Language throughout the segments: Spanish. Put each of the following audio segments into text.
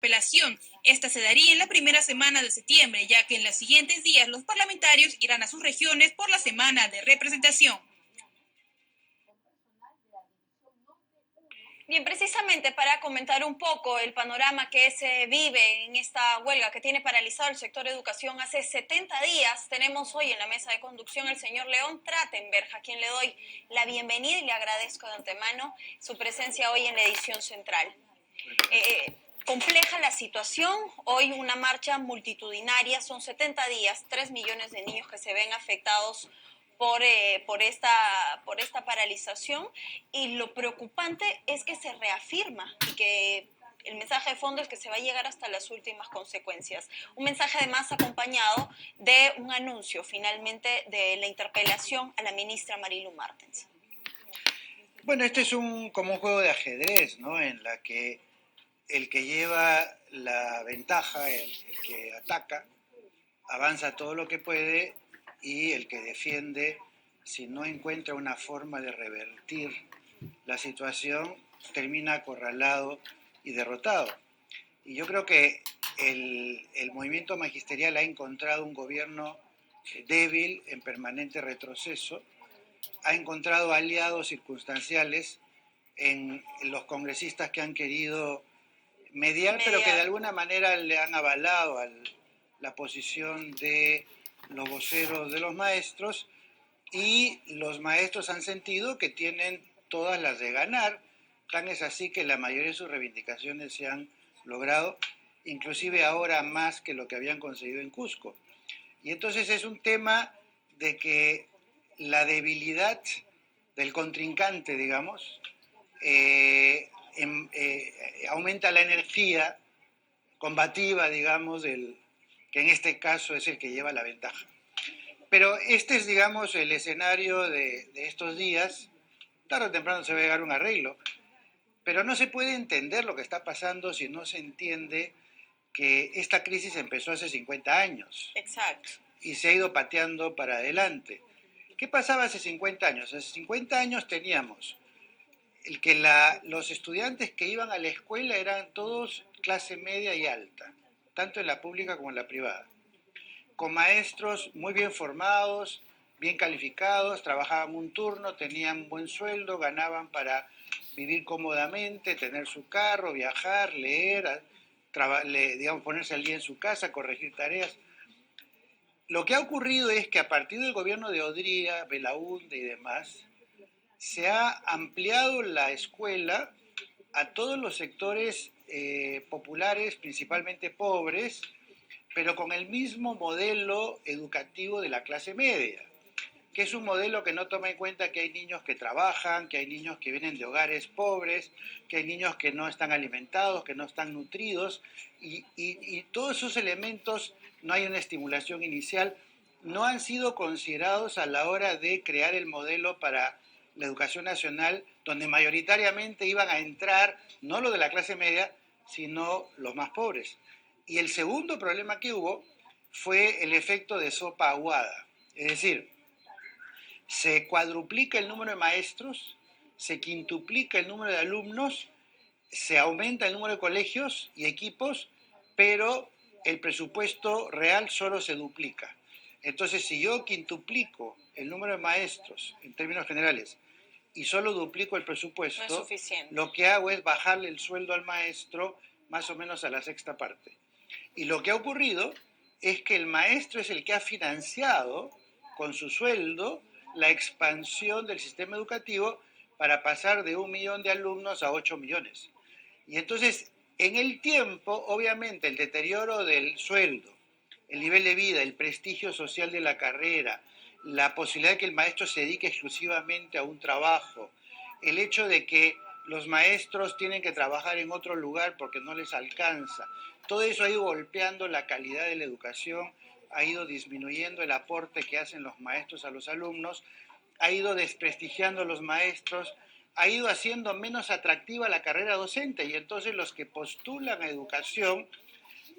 interpelación. Esta se daría en la primera semana de septiembre, ya que en los siguientes días los parlamentarios irán a sus regiones por la semana de representación. Bien, precisamente para comentar un poco el panorama que se vive en esta huelga que tiene paralizado el sector educación hace 70 días, tenemos hoy en la mesa de conducción al señor León Trachtenberg, a quien le doy la bienvenida y le agradezco de antemano su presencia hoy en la edición central. Compleja la situación, hoy una marcha multitudinaria, son 70 días, 3 millones de niños que se ven afectados por esta paralización, y lo preocupante es que se reafirma y que el mensaje de fondo es que se va a llegar hasta las últimas consecuencias. Un mensaje además acompañado de un anuncio finalmente de la interpelación a la ministra Marilu Martens. Bueno, este es como un juego de ajedrez, ¿no? En la que el que lleva la ventaja, el que ataca, avanza todo lo que puede, y el que defiende, si no encuentra una forma de revertir la situación, termina acorralado y derrotado. Y yo creo que el movimiento magisterial ha encontrado un gobierno débil, en permanente retroceso, ha encontrado aliados circunstanciales en los congresistas que han querido mediar, pero que de alguna manera le han avalado la posición de los voceros de los maestros, y los maestros han sentido que tienen todas las de ganar. Tan es así que la mayoría de sus reivindicaciones se han logrado, inclusive ahora más que lo que habían conseguido en Cusco. Y entonces es un tema de que la debilidad del contrincante, digamos, aumenta la energía combativa, digamos, que en este caso es el que lleva la ventaja. Pero este es, digamos, el escenario de estos días. Tarde o temprano se va a llegar a un arreglo, pero no se puede entender lo que está pasando si no se entiende que esta crisis empezó hace 50 años. Exacto. Y se ha ido pateando para adelante. ¿Qué pasaba hace 50 años? Hace 50 años teníamos que los estudiantes que iban a la escuela eran todos clase media y alta, tanto en la pública como en la privada, con maestros muy bien formados, bien calificados, trabajaban un turno, tenían buen sueldo, ganaban para vivir cómodamente, tener su carro, viajar, leer, digamos, ponerse al día en su casa, corregir tareas. Lo que ha ocurrido es que a partir del gobierno de Odría, Belaúnde y demás, se ha ampliado la escuela a todos los sectores populares, principalmente pobres, pero con el mismo modelo educativo de la clase media, que es un modelo que no toma en cuenta que hay niños que trabajan, que hay niños que vienen de hogares pobres, que hay niños que no están alimentados, que no están nutridos, y todos esos elementos, no hay una estimulación inicial, no han sido considerados a la hora de crear el modelo para la educación nacional, donde mayoritariamente iban a entrar no los de la clase media, sino los más pobres. Y el segundo problema que hubo fue el efecto de sopa aguada, es decir, se cuadruplica el número de maestros, se quintuplica el número de alumnos, se aumenta el número de colegios y equipos, pero el presupuesto real solo se duplica. Entonces, si yo quintuplico el número de maestros en términos generales y solo duplico el presupuesto, no es suficiente. Lo que hago es bajarle el sueldo al maestro más o menos a la sexta parte. Y lo que ha ocurrido es que el maestro es el que ha financiado con su sueldo la expansión del sistema educativo para pasar de 1 millón de alumnos a 8 millones. Y entonces, en el tiempo, obviamente, el deterioro del sueldo, el nivel de vida, el prestigio social de la carrera, la posibilidad de que el maestro se dedique exclusivamente a un trabajo, el hecho de que los maestros tienen que trabajar en otro lugar porque no les alcanza, todo eso ha ido golpeando la calidad de la educación, ha ido disminuyendo el aporte que hacen los maestros a los alumnos, ha ido desprestigiando a los maestros, ha ido haciendo menos atractiva la carrera docente, y entonces los que postulan a educación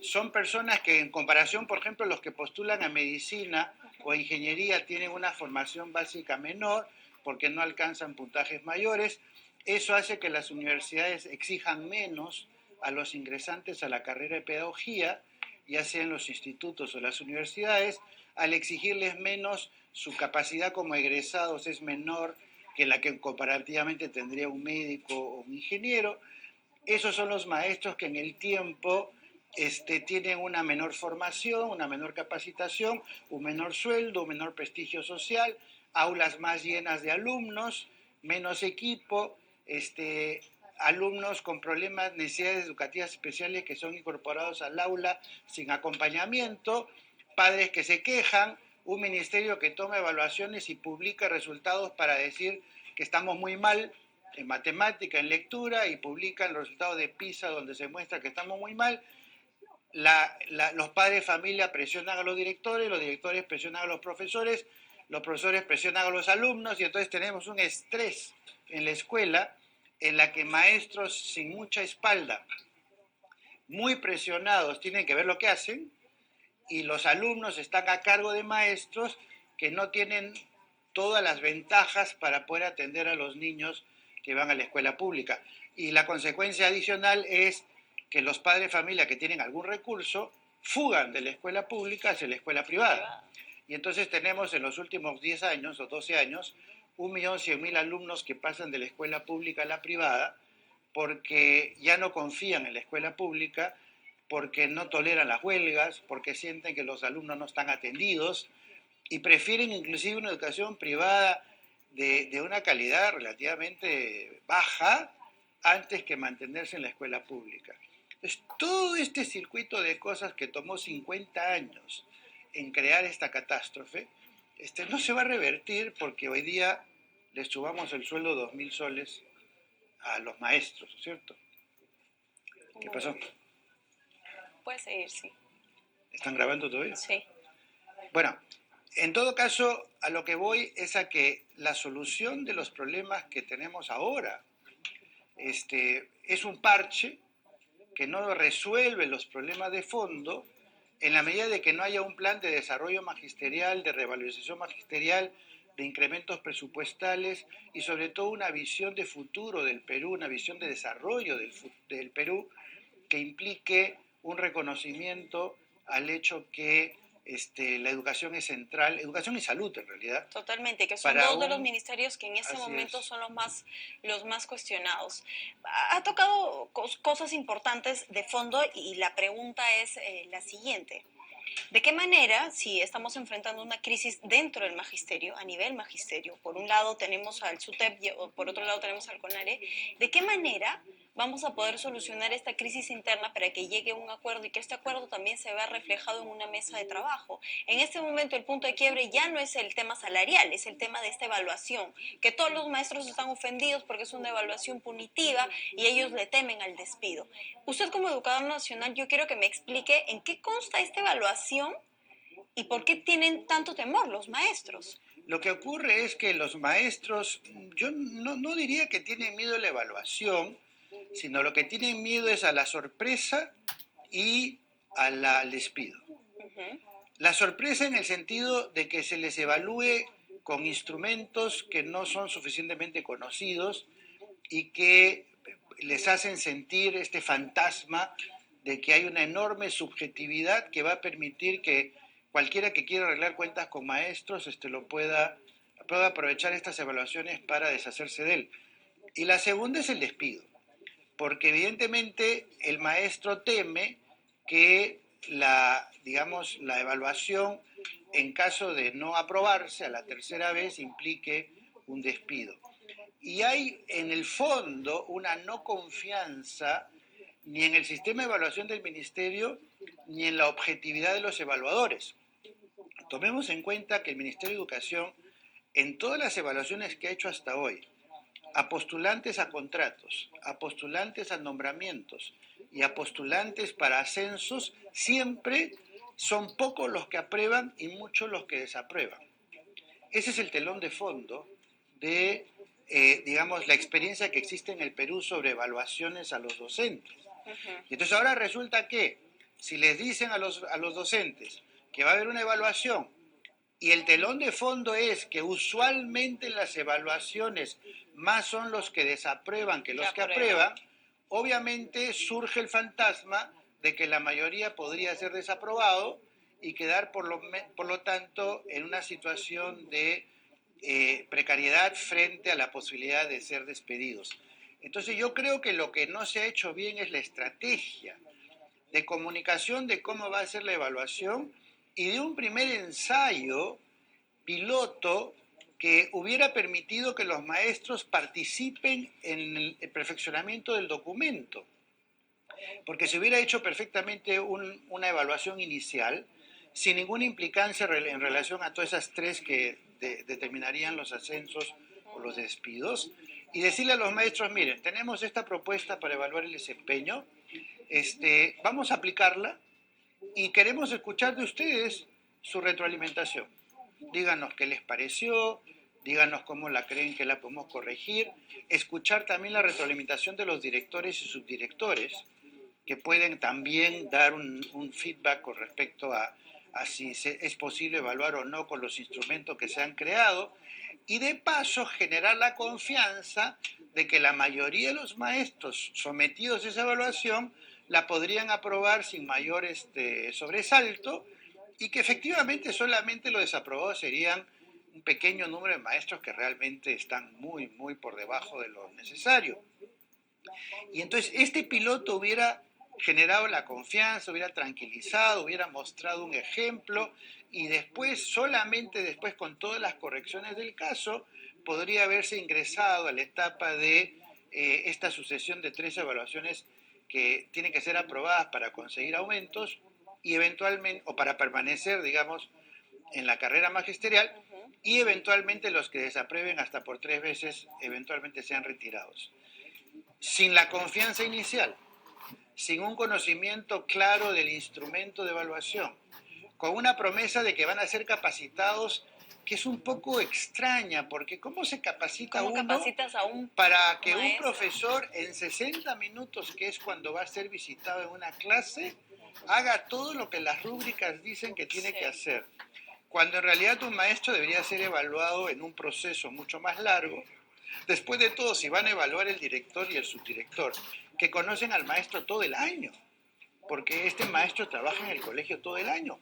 son personas que, en comparación, por ejemplo, los que postulan a medicina o a ingeniería, tienen una formación básica menor porque no alcanzan puntajes mayores. Eso hace que las universidades exijan menos a los ingresantes a la carrera de pedagogía, ya sea en los institutos o las universidades, al exigirles menos, su capacidad como egresados es menor que la que comparativamente tendría un médico o un ingeniero. Esos son los maestros que en el tiempo tienen una menor formación, una menor capacitación, un menor sueldo, un menor prestigio social, aulas más llenas de alumnos, menos equipo, alumnos con problemas, necesidades educativas especiales que son incorporados al aula sin acompañamiento, padres que se quejan, un ministerio que toma evaluaciones y publica resultados para decir que estamos muy mal en matemática, en lectura, y publican los resultados de PISA donde se muestra que estamos muy mal. Los padres de familia presionan a los directores presionan a los profesores presionan a los alumnos, y entonces tenemos un estrés en la escuela en la que maestros sin mucha espalda, muy presionados, tienen que ver lo que hacen, y los alumnos están a cargo de maestros que no tienen todas las ventajas para poder atender a los niños que van a la escuela pública. Y la consecuencia adicional es que los padres de familia que tienen algún recurso fugan de la escuela pública hacia la escuela privada. Y entonces tenemos en los últimos 10 años o 12 años 1.100.000 alumnos que pasan de la escuela pública a la privada porque ya no confían en la escuela pública, porque no toleran las huelgas, porque sienten que los alumnos no están atendidos y prefieren inclusive una educación privada de una calidad relativamente baja antes que mantenerse en la escuela pública. Entonces, todo este circuito de cosas que tomó 50 años en crear esta catástrofe, no se va a revertir porque hoy día les subamos el sueldo 2.000 soles a los maestros, ¿cierto? ¿Qué pasó? Puede seguir, sí. ¿Están grabando todavía? Sí. Bueno, en todo caso, a lo que voy es a que la solución de los problemas que tenemos ahora es un parche que no resuelve los problemas de fondo en la medida de que no haya un plan de desarrollo magisterial, de revalorización magisterial, de incrementos presupuestales y sobre todo una visión de futuro del Perú, una visión de desarrollo del Perú que implique un reconocimiento al hecho que la educación es central, educación y salud en realidad. Totalmente, que son dos de los ministerios que en este momento son los más cuestionados. Ha tocado cosas importantes de fondo y la pregunta es la siguiente. ¿De qué manera, si estamos enfrentando una crisis dentro del magisterio, a nivel magisterio, por un lado tenemos al SUTEP y por otro lado tenemos al CONARE, ¿de qué manera vamos a poder solucionar esta crisis interna para que llegue a un acuerdo y que este acuerdo también se vea reflejado en una mesa de trabajo? En este momento el punto de quiebre ya no es el tema salarial, es el tema de esta evaluación, que todos los maestros están ofendidos porque es una evaluación punitiva y ellos le temen al despido. Usted como educador nacional, yo quiero que me explique en qué consta esta evaluación y por qué tienen tanto temor los maestros. Lo que ocurre es que los maestros, yo no diría que tienen miedo a la evaluación, sino lo que tienen miedo es a la sorpresa y al despido. La sorpresa en el sentido de que se les evalúe con instrumentos que no son suficientemente conocidos y que les hacen sentir este fantasma de que hay una enorme subjetividad que va a permitir que cualquiera que quiera arreglar cuentas con maestros pueda aprovechar estas evaluaciones para deshacerse de él. Y la segunda es el despido, porque evidentemente el maestro teme que la evaluación, en caso de no aprobarse a la tercera vez, implique un despido. Y hay en el fondo una no confianza ni en el sistema de evaluación del ministerio ni en la objetividad de los evaluadores. Tomemos en cuenta que el Ministerio de Educación, en todas las evaluaciones que ha hecho hasta hoy, a postulantes a contratos, a postulantes a nombramientos y a postulantes para ascensos, siempre son pocos los que aprueban y muchos los que desaprueban. Ese es el telón de fondo de, la experiencia que existe en el Perú sobre evaluaciones a los docentes. Y entonces ahora resulta que si les dicen a los docentes que va a haber una evaluación y el telón de fondo es que usualmente las evaluaciones más son los que desaprueban que los que aprueban, obviamente surge el fantasma de que la mayoría podría ser desaprobado y quedar por lo tanto en una situación de precariedad frente a la posibilidad de ser despedidos. Entonces yo creo que lo que no se ha hecho bien es la estrategia de comunicación de cómo va a ser la evaluación y de un primer ensayo piloto que hubiera permitido que los maestros participen en el perfeccionamiento del documento, porque se hubiera hecho perfectamente una evaluación inicial sin ninguna implicancia en relación a todas esas tres que determinarían los ascensos o los despidos, y decirle a los maestros, miren, tenemos esta propuesta para evaluar el desempeño, vamos a aplicarla y queremos escuchar de ustedes su retroalimentación. Díganos qué les pareció, díganos cómo la creen que la podemos corregir, escuchar también la retroalimentación de los directores y subdirectores, que pueden también dar un feedback con respecto a si es posible evaluar o no con los instrumentos que se han creado, y de paso generar la confianza de que la mayoría de los maestros sometidos a esa evaluación la podrían aprobar sin mayor sobresalto, y que efectivamente solamente los desaprobados serían un pequeño número de maestros que realmente están muy, muy por debajo de lo necesario. Y entonces este piloto hubiera generado la confianza, hubiera tranquilizado, hubiera mostrado un ejemplo, y después, solamente después, con todas las correcciones del caso, podría haberse ingresado a la etapa de esta sucesión de 3 evaluaciones que tienen que ser aprobadas para conseguir aumentos y eventualmente, o para permanecer, digamos, en la carrera magisterial, y eventualmente los que desaprueben hasta por 3 veces, eventualmente sean retirados. Sin la confianza inicial, sin un conocimiento claro del instrumento de evaluación, con una promesa de que van a ser capacitados, que es un poco extraña, porque ¿cómo se capacita ¿Cómo uno capacitas a un para que un maestro? profesor en 60 minutos, que es cuando va a ser visitado en una clase, haga todo lo que las rúbricas dicen que tiene Sí. que hacer? Cuando en realidad un maestro debería ser evaluado en un proceso mucho más largo. Después de todo, si van a evaluar el director y el subdirector, que conocen al maestro todo el año, porque este maestro trabaja en el colegio todo el año,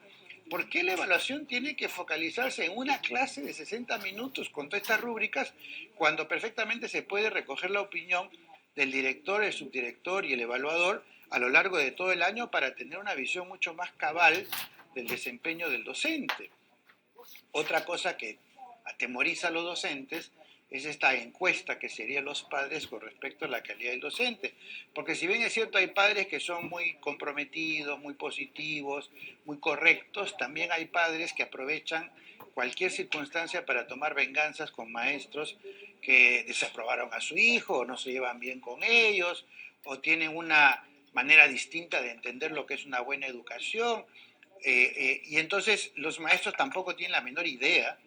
¿por qué la evaluación tiene que focalizarse en una clase de 60 minutos con todas estas rúbricas, cuando perfectamente se puede recoger la opinión del director, el subdirector y el evaluador a lo largo de todo el año para tener una visión mucho más cabal del desempeño del docente? Otra cosa que atemoriza a los docentes es esta encuesta que serían los padres con respecto a la calidad del docente. Porque si bien es cierto, hay padres que son muy comprometidos, muy positivos, muy correctos, también hay padres que aprovechan cualquier circunstancia para tomar venganzas con maestros que desaprobaron a su hijo, o no se llevan bien con ellos, o tienen una manera distinta de entender lo que es una buena educación. Y entonces los maestros tampoco tienen la menor idea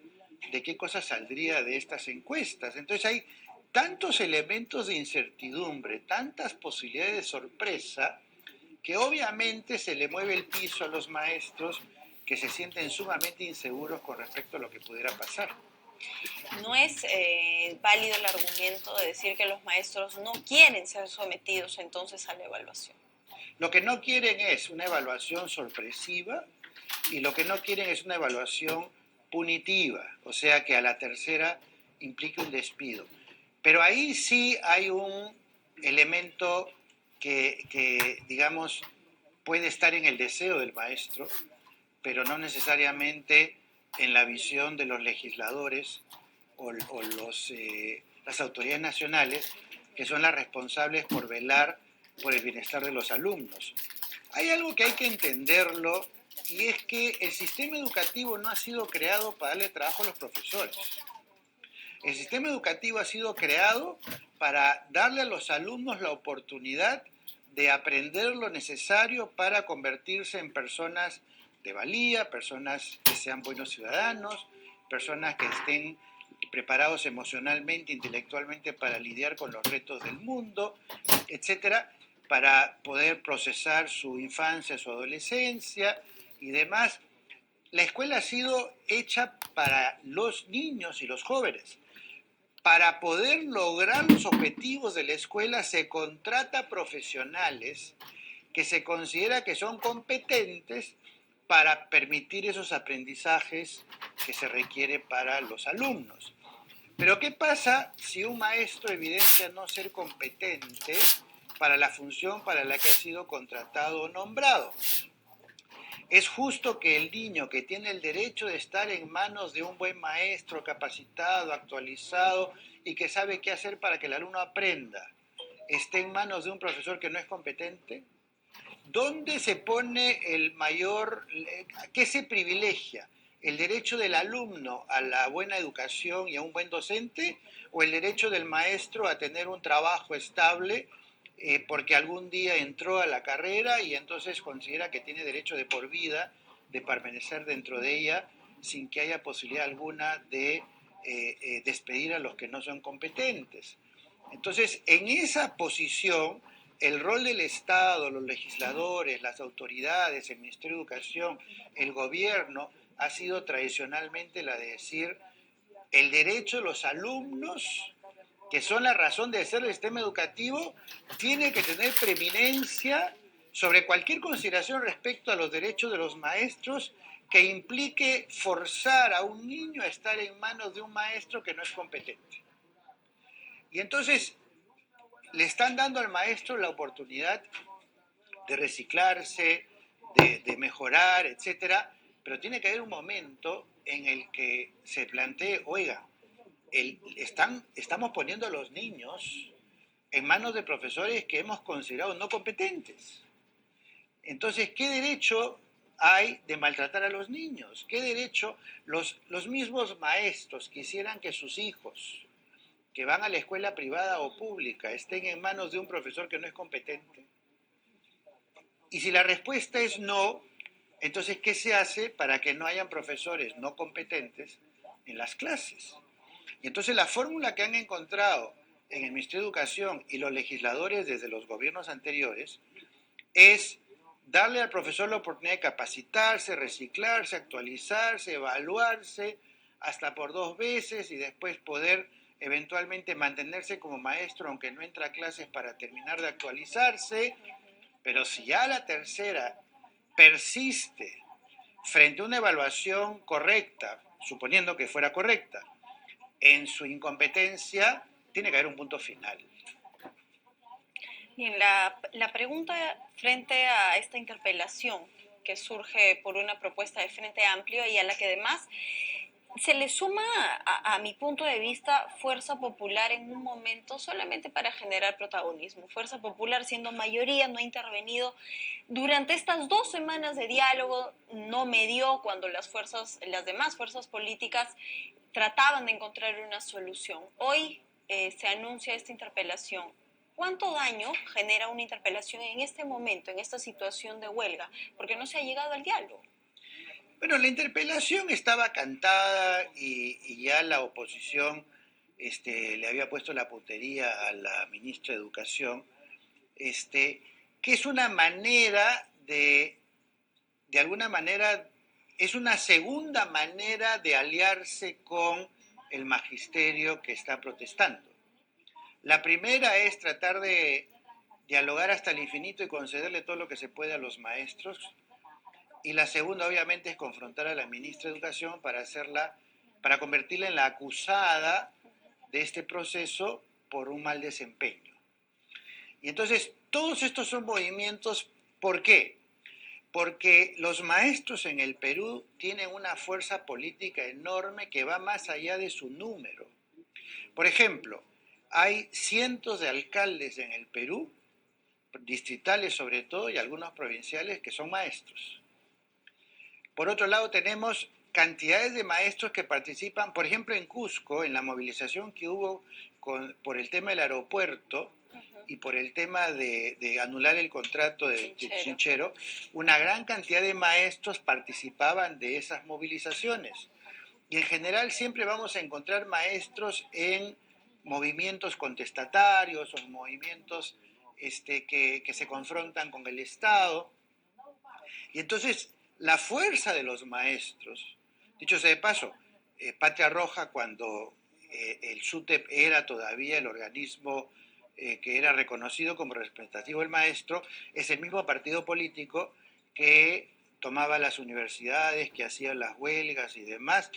de qué cosa saldría de estas encuestas. Entonces hay tantos elementos de incertidumbre, tantas posibilidades de sorpresa, que obviamente se le mueve el piso a los maestros, que se sienten sumamente inseguros con respecto a lo que pudiera pasar. No es válido el argumento de decir que los maestros no quieren ser sometidos entonces a la evaluación. Lo que no quieren es una evaluación sorpresiva, y lo que no quieren es una evaluación punitiva, o sea que a la tercera implique un despido. Pero ahí sí hay un elemento que, digamos, puede estar en el deseo del maestro, pero no necesariamente en la visión de los legisladores o las autoridades nacionales, que son las responsables por velar por el bienestar de los alumnos. Hay algo que hay que entenderlo, y es que el sistema educativo no ha sido creado para darle trabajo a los profesores. El sistema educativo ha sido creado para darle a los alumnos la oportunidad de aprender lo necesario para convertirse en personas de valía, personas que sean buenos ciudadanos, personas que estén preparados emocionalmente, intelectualmente para lidiar con los retos del mundo, etcétera, para poder procesar su infancia, su adolescencia y demás. La escuela ha sido hecha para los niños y los jóvenes, para poder lograr los objetivos de la escuela se contrata profesionales que se considera que son competentes para permitir esos aprendizajes que se requiere para los alumnos. Pero ¿qué pasa si un maestro evidencia no ser competente para la función para la que ha sido contratado o nombrado? Es justo que el niño que tiene el derecho de estar en manos de un buen maestro capacitado, actualizado y que sabe qué hacer para que el alumno aprenda, esté en manos de un profesor que no es competente. ¿Dónde se pone el mayor, qué se privilegia? ¿El derecho del alumno a la buena educación y a un buen docente o el derecho del maestro a tener un trabajo estable porque algún día entró a la carrera y entonces considera que tiene derecho de por vida de permanecer dentro de ella sin que haya posibilidad alguna de despedir a los que no son competentes? Entonces, en esa posición, el rol del Estado, los legisladores, las autoridades, el Ministerio de Educación, el gobierno, ha sido tradicionalmente la de decir el derecho de los alumnos, que son la razón de ser del sistema educativo, tiene que tener preeminencia sobre cualquier consideración respecto a los derechos de los maestros que implique forzar a un niño a estar en manos de un maestro que no es competente. Y entonces le están dando al maestro la oportunidad de reciclarse, de mejorar, etcétera, pero tiene que haber un momento en el que se plantee, oiga, estamos poniendo a los niños en manos de profesores que hemos considerado no competentes. Entonces, ¿qué derecho hay de maltratar a los niños? ¿Qué derecho los mismos maestros quisieran que sus hijos que van a la escuela privada o pública estén en manos de un profesor que no es competente? Y si la respuesta es no, entonces, ¿qué se hace para que no hayan profesores no competentes en las clases? Y entonces la fórmula que han encontrado en el Ministerio de Educación y los legisladores desde los gobiernos anteriores es darle al profesor la oportunidad de capacitarse, reciclarse, actualizarse, evaluarse hasta por 2 veces y después poder eventualmente mantenerse como maestro aunque no entra a clases para terminar de actualizarse. Pero si ya la tercera persiste frente a una evaluación correcta, suponiendo que fuera correcta, en su incompetencia, tiene que haber un punto final. Bien, la pregunta frente a esta interpelación que surge por una propuesta de Frente Amplio y a la que además se le suma, a mi punto de vista, Fuerza Popular en un momento solamente para generar protagonismo. Fuerza Popular, siendo mayoría, no ha intervenido durante estas 2 semanas de diálogo, no medió cuando las demás fuerzas políticas trataban de encontrar una solución. Hoy se anuncia esta interpelación. ¿Cuánto daño genera una interpelación en este momento, en esta situación de huelga? Porque no se ha llegado al diálogo. Bueno, la interpelación estaba cantada y ya la oposición le había puesto la puntería a la ministra de Educación, que es una manera de alguna manera, es una segunda manera de aliarse con el magisterio que está protestando. La primera es tratar de dialogar hasta el infinito y concederle todo lo que se puede a los maestros. Y la segunda, obviamente, es confrontar a la ministra de Educación para convertirla en la acusada de este proceso por un mal desempeño. Y entonces, todos estos son movimientos, ¿por qué? Porque los maestros en el Perú tienen una fuerza política enorme que va más allá de su número. Por ejemplo, hay cientos de alcaldes en el Perú, distritales sobre todo, y algunos provinciales, que son maestros. Por otro lado, tenemos cantidades de maestros que participan, por ejemplo, en Cusco, en la movilización que hubo por el tema del aeropuerto y por el tema de anular el contrato de Chinchero, una gran cantidad de maestros participaban de esas movilizaciones. Y en general siempre vamos a encontrar maestros en movimientos contestatarios o movimientos que se confrontan con el Estado. Y entonces la fuerza de los maestros, dicho sea de paso, Patria Roja cuando el SUTEP era todavía el organismo que era reconocido como representativo del maestro, es el mismo partido político que tomaba las universidades, que hacía las huelgas y demás.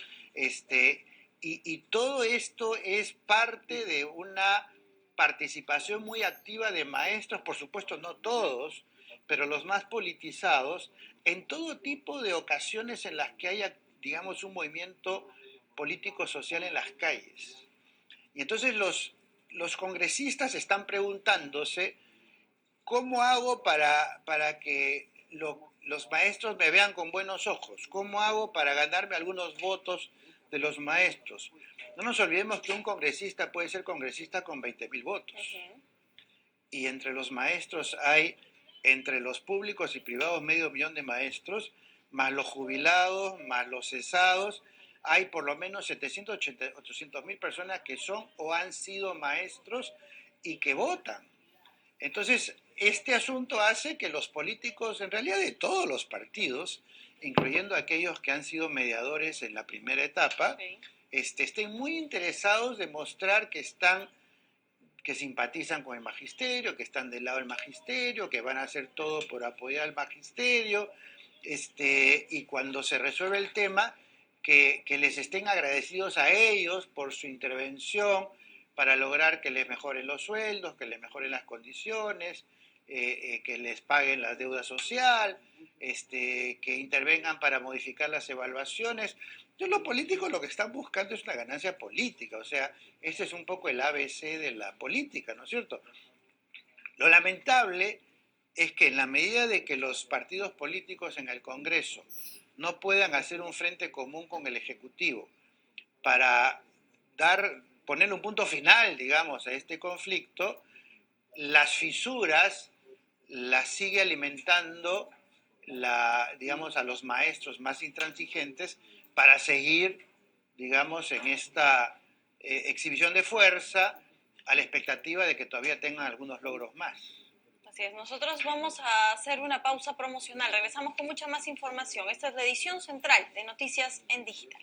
Y todo esto es parte de una participación muy activa de maestros, por supuesto no todos, pero los más politizados, en todo tipo de ocasiones en las que haya, digamos, un movimiento político-social en las calles. Y entonces los congresistas están preguntándose, ¿cómo hago para que los maestros me vean con buenos ojos? ¿Cómo hago para ganarme algunos votos de los maestros? No nos olvidemos que un congresista puede ser congresista con 20.000 votos. Y entre los maestros hay, entre los públicos y privados, 500.000 de maestros, más los jubilados, más los cesados, hay por lo menos 800.000 personas que son o han sido maestros y que votan. Entonces, este asunto hace que los políticos, en realidad de todos los partidos, incluyendo aquellos que han sido mediadores en la primera etapa, estén muy interesados de mostrar que simpatizan con el magisterio, que están del lado del magisterio, que van a hacer todo por apoyar al magisterio, y cuando se resuelve el tema, que les estén agradecidos a ellos por su intervención para lograr que les mejoren los sueldos, que les mejoren las condiciones, que les paguen la deuda social, que intervengan para modificar las evaluaciones. Entonces los políticos lo que están buscando es una ganancia política, o sea, ese es un poco el ABC de la política, ¿no es cierto? Lo lamentable es que en la medida de que los partidos políticos en el Congreso no puedan hacer un frente común con el Ejecutivo para poner un punto final, digamos, a este conflicto, las fisuras las sigue alimentando, digamos, a los maestros más intransigentes para seguir, digamos, en esta exhibición de fuerza a la expectativa de que todavía tengan algunos logros más. Así es, nosotros vamos a hacer una pausa promocional, regresamos con mucha más información. Esta es la edición central de Noticias en Digital.